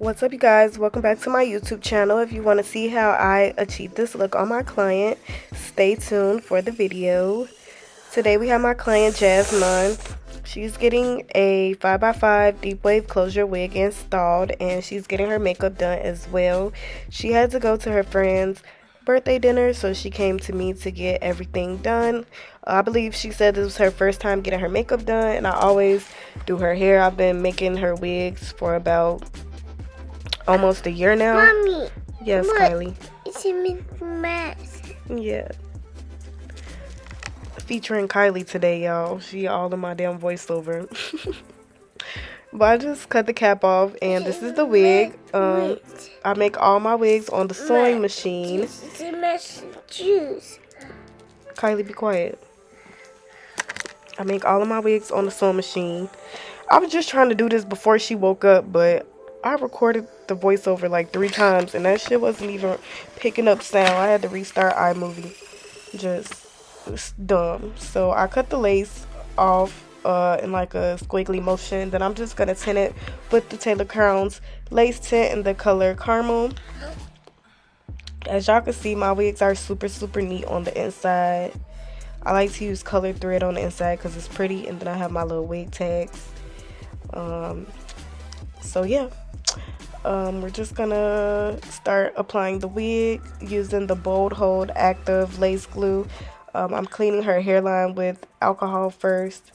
What's up, you guys? Welcome back to my YouTube channel. If you want to see how I achieved this look on my client, stay tuned for the video. Today we have my client Jasmine. She's getting a 5x5 Deepwave closure wig installed, and she's getting her makeup done as well. She had to go to her friend's birthday dinner, so she came to me to get everything done. I believe she said this was her first time getting her makeup done, and I always do her hair. I've been making her wigs for about almost a year now. Mommy. Yes, Look, Kylie. it's a mess. Yeah. Featuring Kylie today, y'all. She all in my damn voiceover. But I just cut the cap off, and this is the wig. I make all my wigs on the sewing machine. It's a mess of juice. Kylie, be quiet. I make all of my wigs on the sewing machine. I was just trying to do this before she woke up, but I recorded the voiceover like 3 times, and that shit wasn't even picking up sound. I had to restart iMovie. It's dumb. So I cut the lace off in like a squiggly motion. Then I'm just gonna tint it with the Taylor Crowns lace tint in the color caramel. As y'all can see, my wigs are super neat on the inside. I like to use colored thread on the inside because it's pretty, and then I have my little wig tags. So yeah. We're just gonna start applying the wig using the Bold Hold Active Lace Glue. I'm cleaning her hairline with alcohol first.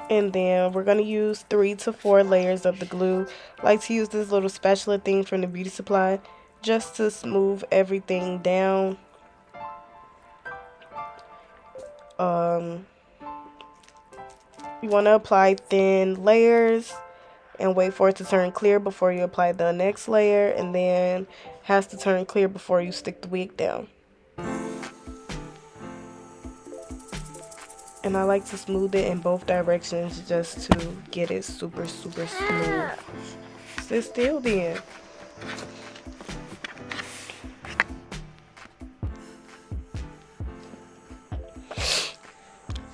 And then we're gonna use 3 to 4 layers of the glue. I like to use this little spatula thing from the beauty supply just to smooth everything down. You want to apply thin layers and wait for it to turn clear before you apply the next layer, and then has to turn clear before you stick the wig down. And I like to smooth it in both directions just to get it super smooth. Sit still then.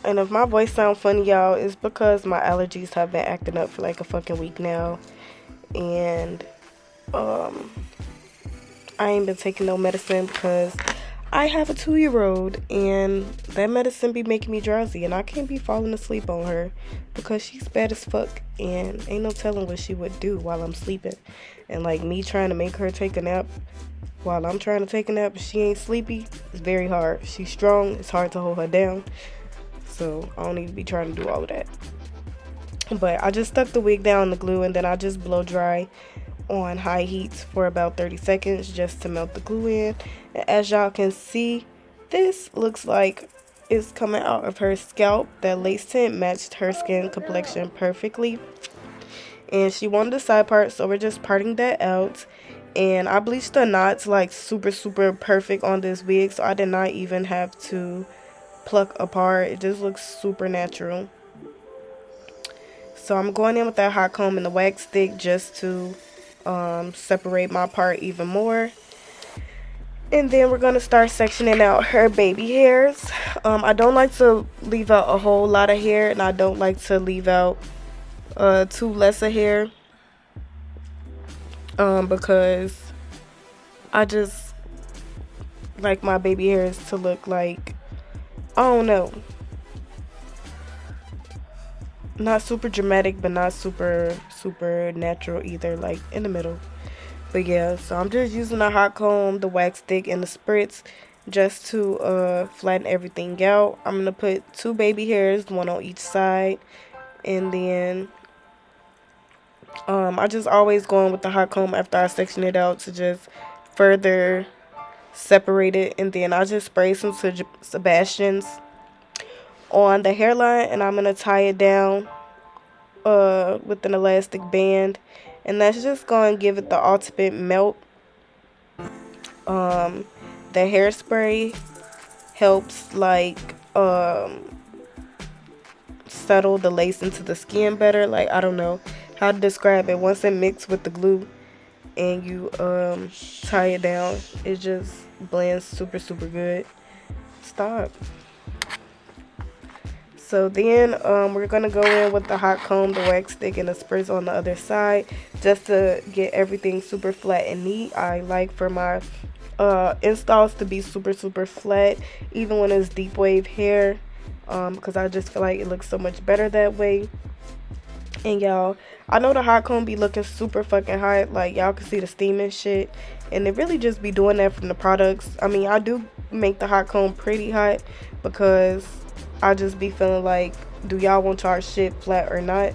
And if my voice sounds funny, y'all, it's because my allergies have been acting up for like a fucking week now. And I ain't been taking no medicine because I have a 2-year-old, and that medicine be making me drowsy, and I can't be falling asleep on her because she's bad as fuck, and ain't no telling what she would do while I'm sleeping. And like me trying to make her take a nap while I'm trying to take a nap, if she ain't sleepy, it's very hard. She's strong, it's hard to hold her down. So I don't need to be trying to do all of that. But I just stuck the wig down in the glue, and then I just blow dry on high heats for about 30 seconds just to melt the glue in. And as y'all can see, this looks like it's coming out of her scalp. That lace tint matched her skin complexion perfectly. And she wanted the side part, so we're just parting that out. And I bleached the knots like super perfect on this wig, so I did not even have to pluck apart. It just looks super natural. So I'm going in with that hot comb and the wax stick just to separate my part even more. And then we're going to start sectioning out her baby hairs. I don't like to leave out a whole lot of hair, and I don't like to leave out too less of hair, because I just like my baby hairs to look like, I don't know, not super dramatic, but not super natural either, like in the middle. But yeah, so I'm just using the hot comb, the wax stick, and the spritz just to flatten everything out. I'm gonna put 2 baby hairs, 1 on each side, and then I just always go in with the hot comb after I section it out to just further separate it. And then I just spray some Sebastian's on the hairline, and I'm gonna tie it down with an elastic band, and that's just gonna give it the ultimate melt. The hairspray helps like settle the lace into the skin better. Like, I don't know how to describe it. Once it mixes with the glue and you tie it down, it just blends super good. Stop. So then we're gonna go in with the hot comb, the wax stick, and the spritz on the other side just to get everything super flat and neat. I like for my installs to be super flat, even when it's deep wave hair, because I just feel like it looks so much better that way. And y'all, I know the hot comb be looking super fucking hot, like y'all can see the steam and shit, and it really just be doing that from the products. I mean, I do make the hot comb pretty hot because I just be feeling like, do y'all want y'all shit flat or not?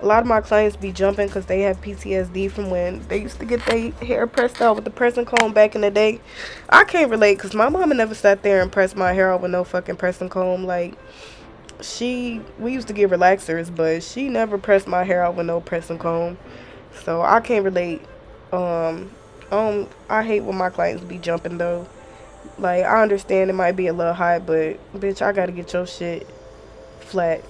A lot of my clients be jumping because they have PTSD from when they used to get their hair pressed out with the pressing comb back in the day. I can't relate because my mama never sat there and pressed my hair out with no fucking pressing comb. Like, we used to get relaxers, but she never pressed my hair out with no pressing comb. So I can't relate. I hate when my clients be jumping though. Like, I understand it might be a little hot, but bitch, I gotta get your shit flat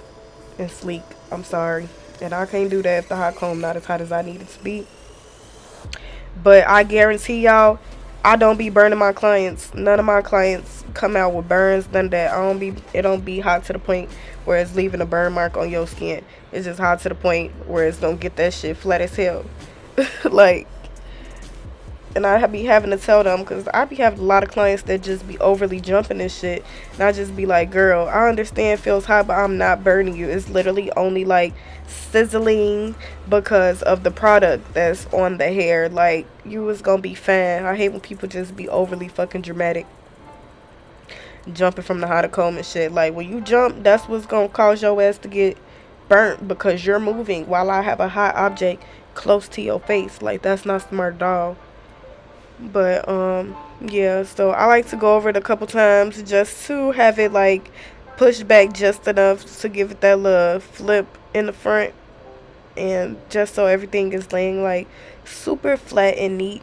and sleek. I'm sorry. And I can't do that if the hot comb not as hot as I need it to be. But I guarantee y'all, I don't be burning my clients. None of my clients come out with burns, none of that. It don't be hot to the point where it's leaving a burn mark on your skin. It's just hot to the point where it's gonna get that shit flat as hell. Like, and I be having to tell them, because I be having a lot of clients that just be overly jumping and shit. And I just be like, girl, I understand it feels hot, but I'm not burning you. It's literally only like sizzling because of the product that's on the hair. Like, you was gonna be fine. I hate when people just be overly fucking dramatic, jumping from the hot comb and shit. Like, when you jump, that's what's gonna cause your ass to get burnt because you're moving while I have a hot object close to your face. Like, that's not smart at all. But yeah, so I like to go over it a couple times just to have it like pushed back just enough to give it that little flip in the front, and just so everything is laying like super flat and neat.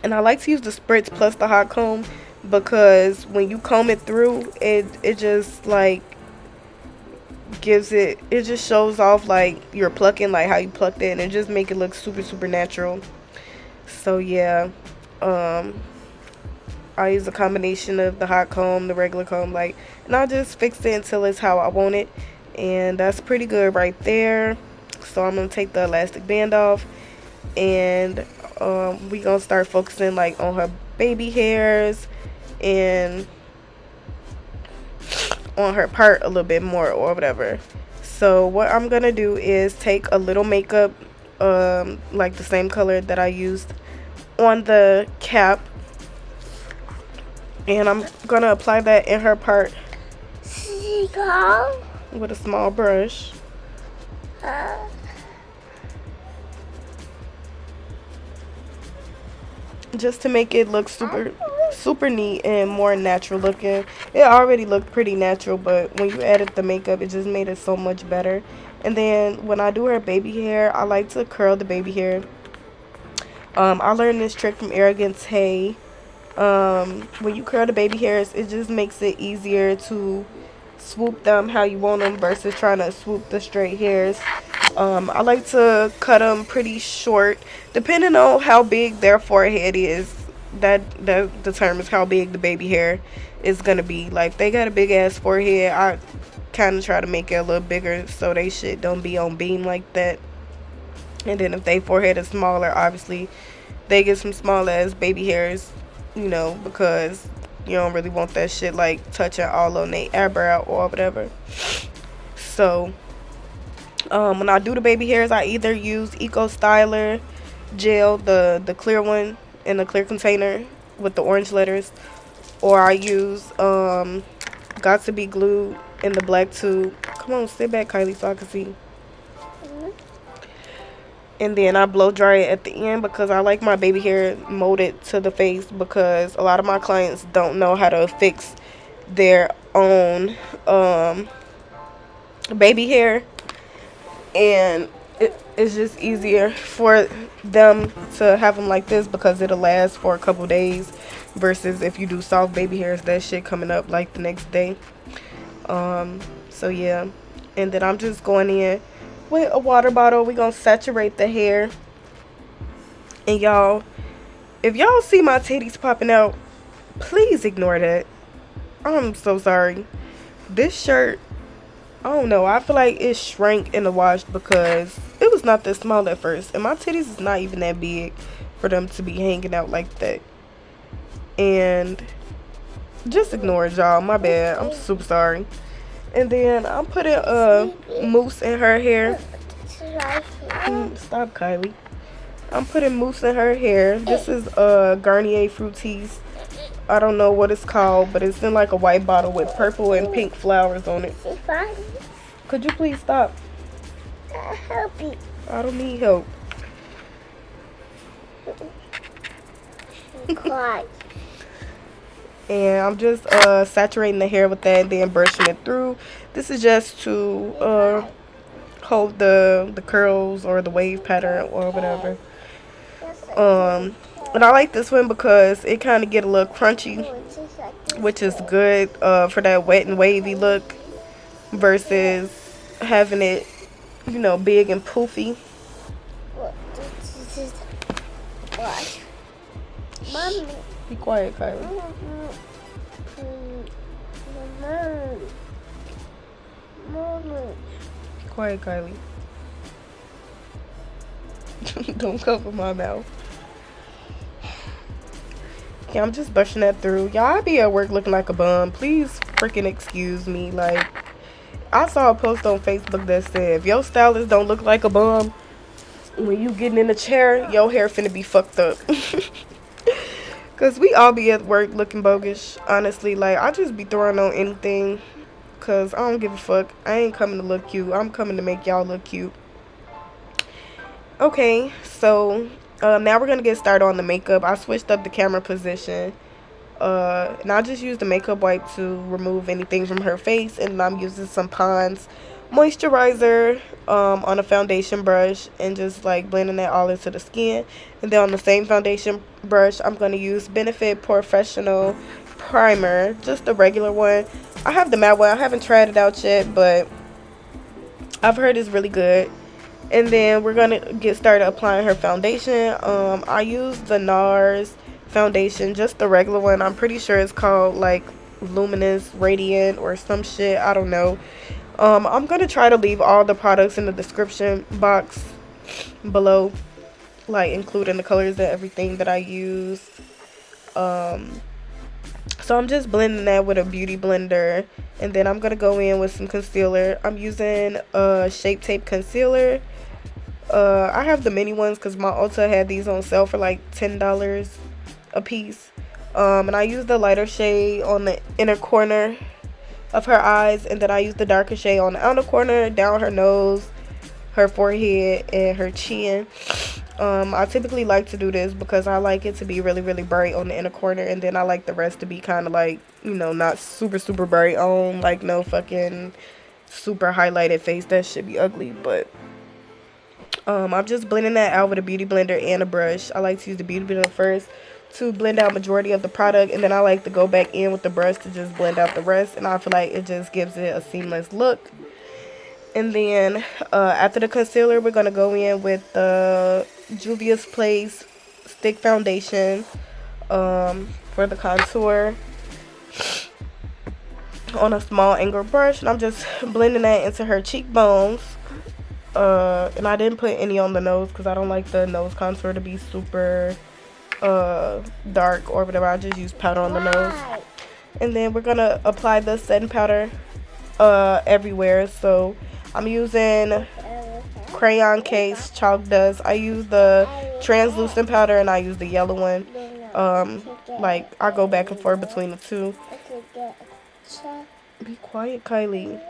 And I like to use the spritz plus the hot comb because when you comb it through, it just like it just shows off like you're plucking, like how you plucked it, and it just make it look super natural. So yeah, I use a combination of the hot comb, the regular comb, like, and I just fix it until it's how I want it, and that's pretty good right there. So I'm gonna take the elastic band off, and we gonna start focusing like on her baby hairs and on her part a little bit more or whatever. So what I'm gonna do is take a little makeup, like the same color that I used on the cap, and I'm gonna apply that in her part with a small brush. Just to make it look super neat and more natural looking. It already looked pretty natural, but when you added the makeup, it just made it so much better. And then when I do her baby hair, I like to curl the baby hair. I learned this trick from Arrogance Hay. When you curl the baby hairs, it just makes it easier to swoop them how you want them versus trying to swoop the straight hairs. I like to cut them pretty short, depending on how big their forehead is. That determines how big the baby hair is gonna be. Like, if they got a big ass forehead, I kind of try to make it a little bigger so they shit don't be on beam like that. And then if they forehead is smaller, obviously they get some small ass baby hairs, you know, because you don't really want that shit like touching all on their eyebrow or whatever. So when I do the baby hairs, I either use Eco Styler gel, the clear one in the clear container with the orange letters, or I use Got to Be Glued in the black tube. Come on, sit back, Kylie, so I can see. And then I blow dry it at the end because I like my baby hair molded to the face, because a lot of my clients don't know how to fix their own baby hair, and it's just easier for them to have them like this because it'll last for a couple days versus if you do soft baby hairs, that shit coming up like the next day. So yeah, and then I'm just going in with a water bottle. We're gonna saturate the hair. And y'all, if y'all see my titties popping out, please ignore that. I'm so sorry. This shirt I don't know. I feel like it shrank in the wash because it was not that small at first. And my titties is not even that big for them to be hanging out like that. And just ignore it, y'all. My bad. I'm super sorry. And then I'm putting mousse in her hair. Stop, Kylie. I'm putting mousse in her hair. This is Garnier Fructis. I don't know what it's called, but it's in like a white bottle with purple and pink flowers on it. Could you please stop? Help you. I don't need help. Cry. And I'm just saturating the hair with that and then brushing it through. This is just to hold the curls or the wave pattern or whatever. And I like this one because it kind of get a little crunchy, which is good for that wet and wavy look versus having it, you know, big and poofy. This is what? Mommy. Be quiet, Kylie. Mommy. Be quiet, Kylie. Don't cover my mouth. Yeah, I'm just brushing that through. Y'all, I be at work looking like a bum. Please freaking excuse me. Like, I saw a post on Facebook that said, if your stylist don't look like a bum, when you getting in the chair, your hair finna be fucked up. Because we all be at work looking bogus, honestly. Like, I just be throwing on anything because I don't give a fuck. I ain't coming to look cute. I'm coming to make y'all look cute. Okay, so now we're going to get started on the makeup. I switched up the camera position. And I just used the makeup wipe to remove anything from her face. And I'm using some Pond's moisturizer on a foundation brush and just like blending that all into the skin. And then on the same foundation brush, I'm going to use Benefit Professional Primer, just the regular one. I have the matte one. I haven't tried it out yet, but I've heard it's really good. And then we're going to get started applying her foundation. I use the NARS foundation, just the regular one. I'm pretty sure it's called like Luminous Radiant or some shit. I don't know. I'm going to try to leave all the products in the description box below, like including the colors and everything that I use. So I'm just blending that with a beauty blender. And then I'm going to go in with some concealer. I'm using Shape Tape Concealer. I have the mini ones because my Ulta had these on sale for like $10 a piece. And I use the lighter shade on the inner corner of her eyes, and then I use the darker shade on the outer corner, down her nose, her forehead, and her chin. I typically like to do this because I like it to be really, really bright on the inner corner, and then I like the rest to be kind of like, you know, not super, super bright on, like no fucking super highlighted face. That should be ugly, but I'm just blending that out with a beauty blender and a brush. I like to use the beauty blender first to blend out majority of the product, and then I like to go back in with the brush to just blend out the rest, and I feel like it just gives it a seamless look. And then after the concealer, we're going to go in with the Juvia's Place Stick Foundation for the contour on a small angle brush, and I'm just blending that into her cheekbones. And I didn't put any on the nose because I don't like the nose contour to be super dark or whatever. I just use powder on the nose. And then we're gonna apply the setting powder everywhere. So I'm using Crayon Case Chalk Dust. I use the translucent powder and I use the yellow one. Like I go back and forth between the two. Be quiet, Kylie.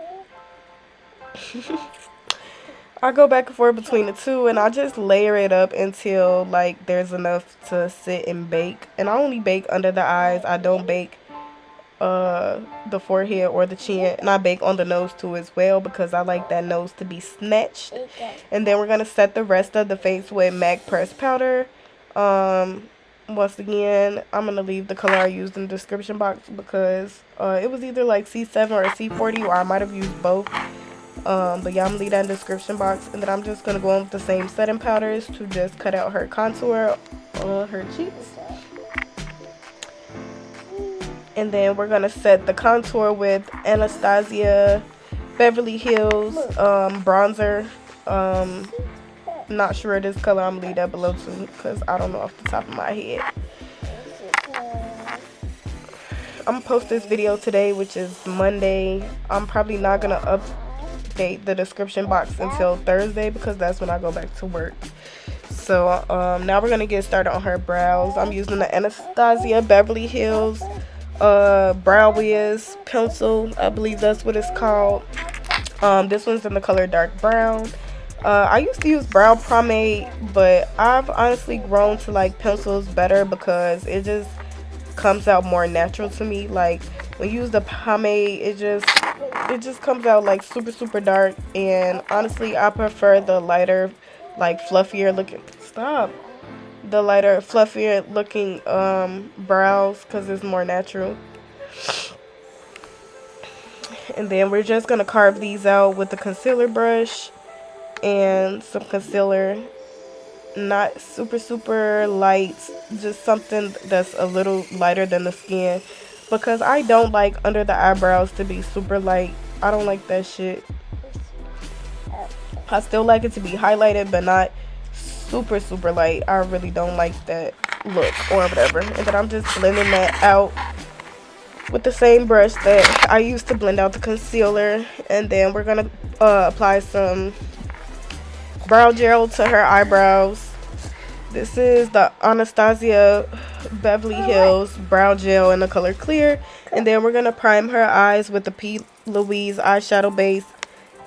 I go back and forth between the two, and I just layer it up until like there's enough to sit and bake. And I only bake under the eyes. I don't bake the forehead or the chin, and I bake on the nose too as well because I like that nose to be snatched. And then we're gonna set the rest of the face with MAC pressed powder. Once again, I'm gonna leave the color I used in the description box because it was either like C7 or C40, or I might have used both. But yeah, I'm gonna leave that in the description box. And then I'm just gonna go in with the same setting powders to just cut out her contour on her cheeks. And then we're gonna set the contour with Anastasia Beverly Hills bronzer. Not sure of this color. I'm gonna leave that below too because I don't know off the top of my head. I'm gonna post this video today, which is Monday. I'm probably not gonna update the description box until Thursday because that's when I go back to work. So now we're gonna get started on her brows. I'm using the Anastasia Beverly Hills brow wiz pencil. I believe that's what it's called. This one's in the color dark brown. I used to use brow pomade, but I've honestly grown to like pencils better because it just comes out more natural to me. Like when you use the pomade, it just comes out like super dark, and honestly I prefer the lighter, like fluffier looking the lighter fluffier looking brows because it's more natural. And then we're just gonna carve these out with the concealer brush and some concealer, not super light, just something that's a little lighter than the skin because I don't like under the eyebrows to be super light. I don't like that shit. I still like it to be highlighted but not super light. I really don't like that look or whatever. And then I'm just blending that out with the same brush that I used to blend out the concealer. And then we're gonna apply some brow gel to her eyebrows. This is the Anastasia Beverly Hills brow gel in the color clear. And then we're gonna prime her eyes with the P. Louise eyeshadow base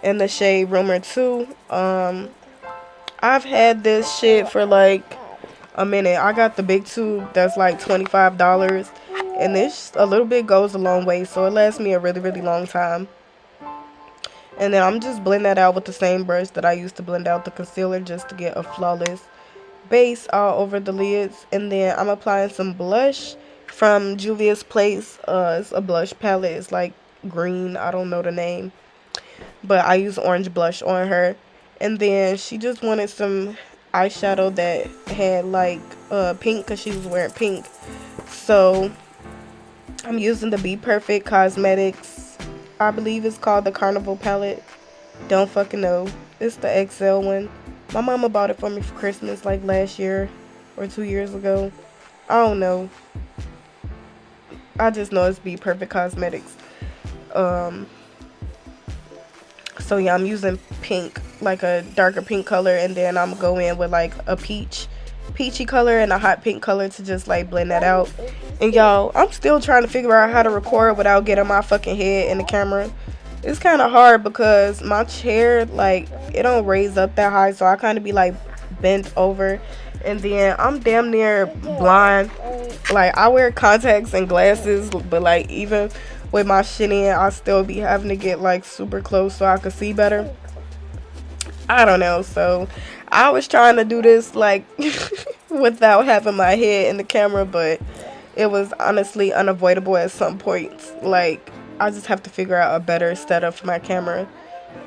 in the shade Rumor 2. I've had this shit for like a minute. I got the big tube that's like $25, and this a little bit goes a long way, so it lasts me a really long time. And then I'm just blending that out with the same brush that I used to blend out the concealer just to get a flawless base all over the lids. And then I'm applying some blush from Juvia's Place. It's a blush palette. It's like green. I don't know the name, but I use orange blush on her. And then she just wanted some eyeshadow that had like pink because she was wearing pink. So I'm using the Be Perfect Cosmetics, I believe it's called the Carnival palette. Don't fucking know. It's the XL one. My mama bought it for me for Christmas like last year or 2 years ago. I don't know. I just know it's Be Perfect Cosmetics. So yeah, I'm using pink, like a darker pink color, and then I'm going in with like a peachy color and a hot pink color to just like blend that out. And y'all, I'm still trying to figure out how to record without getting my fucking head in the camera. It's kind of hard because my chair, like, it don't raise up that high, so I kind of be like bent over. And then I'm damn near blind. Like, I wear contacts and glasses, but like even with my shit in, I still be having to get like super close so I could see better. I don't know. So I was trying to do this like without having my head in the camera, but it was honestly unavoidable at some points. Like, I just have to figure out a better setup for my camera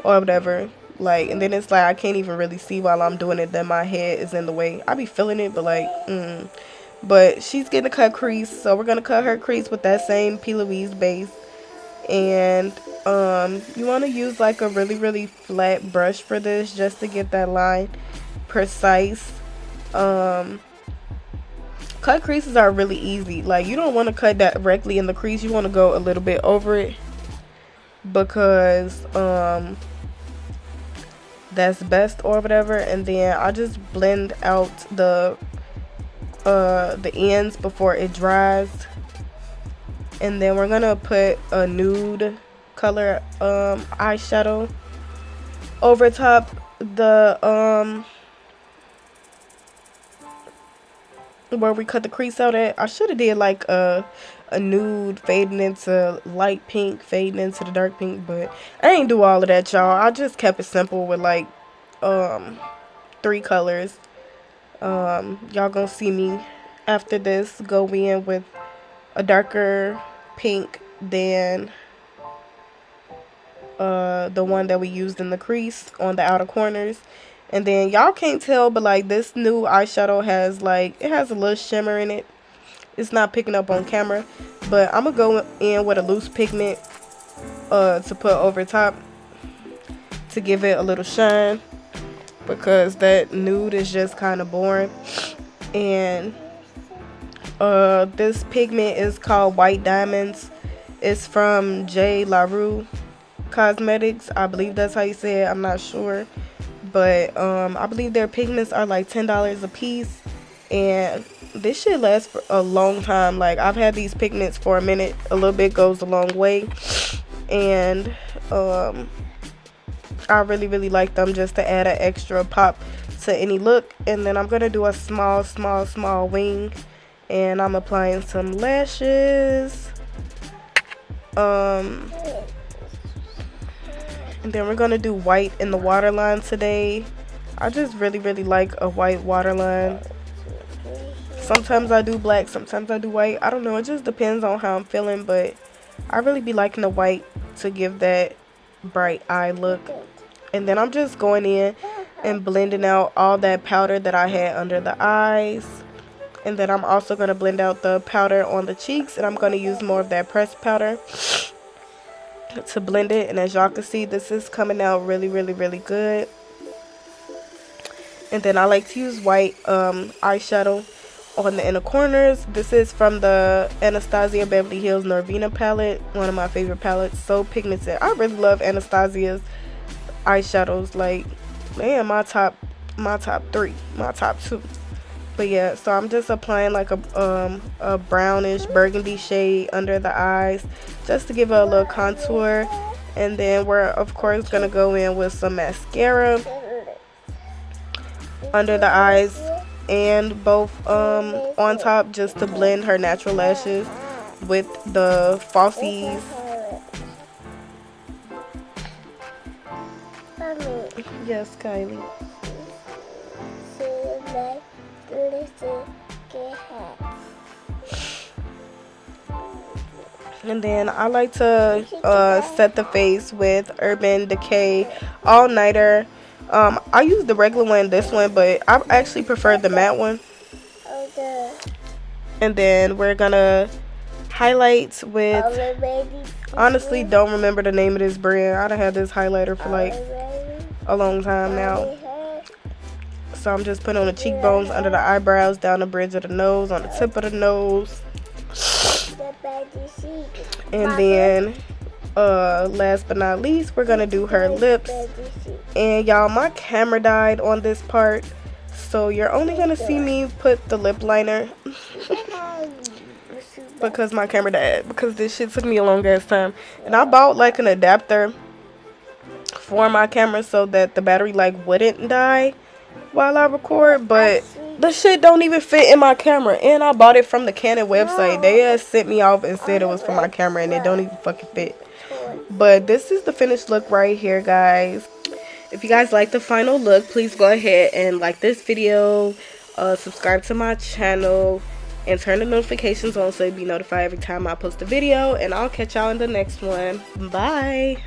or whatever. Like, and then it's like I can't even really see while I'm doing it, then my head is in the way. I be feeling it, but like but she's getting a cut crease, so we're gonna cut her crease with that same P. Louise base. And you want to use like a really flat brush for this just to get that line precise. Cut creases are really easy. Like, you don't want to cut directly in the crease. You want to go a little bit over it because that's best or whatever. And then I just blend out the ends before it dries. And then we're gonna put a nude color eyeshadow over top the where we cut the crease out at. I should have did like a nude fading into light pink, fading into the dark pink, but I ain't do all of that, y'all. I just kept it simple with like 3 colors. Y'all gonna see me after this go in with a darker pink than the one that we used in the crease on the outer corners. And then y'all can't tell, but like this new eyeshadow has like, it has a little shimmer in it. It's not picking up on camera, but I'm gonna go in with a loose pigment to put over top. to give it a little shine, because that nude is just kind of boring. And this pigment is called White Diamonds. It's from J. LaRue Cosmetics. I believe that's how you say it. I'm not sure, but I believe their pigments are like $10 a piece, and this shit lasts for a long time. Like, I've had these pigments for a minute. A little bit goes a long way, and I really like them, just to add an extra pop to any look. And then I'm gonna do a small wing, and I'm applying some lashes. And then we're gonna do white in the waterline today. I just really like a white waterline. Sometimes I do black, sometimes I do white. I don't know, it just depends on how I'm feeling, but I really be liking the white to give that bright eye look. And then I'm just going in and blending out all that powder that I had under the eyes. And then I'm also going to blend out the powder on the cheeks, and I'm going to use more of that pressed powder to blend it. And as y'all can see, this is coming out really good. And then I like to use white eyeshadow on the inner corners. This is from the Anastasia Beverly Hills Norvina palette, one of my favorite palettes. So pigmented. I really love Anastasia's eyeshadows. Like, man, my top 3, my top 2. But yeah, so I'm just applying like a brownish burgundy shade under the eyes, just to give it a little contour. And then we're of course gonna go in with some mascara under the eyes and both on top, just to blend her natural lashes with the falsies. Yes, Kylie. And then I like to set the face with Urban Decay All Nighter. I use the regular one, this one, but I actually prefer the matte one. And then we're gonna highlight with, honestly don't remember the name of this brand. I done had this highlighter for like a long time now. So I'm just putting on the cheekbones, under the eyebrows, down the bridge of the nose, on the tip of the nose. And then last but not least, we're gonna do her lips. And y'all, my camera died on this part, so you're only gonna see me put the lip liner because my camera died, because this shit took me a long ass time. And I bought like an adapter for my camera so that the battery like wouldn't die while I record, but the shit don't even fit in my camera. And I bought it from the Canon website. They just sent me off and said it was for my camera, and it don't even fucking fit. But this is the finished look right here, guys. If you guys like the final look, please go ahead and like this video, subscribe to my channel, and turn the notifications on so you'll be notified every time I post a video. And I'll catch y'all in the next one. Bye.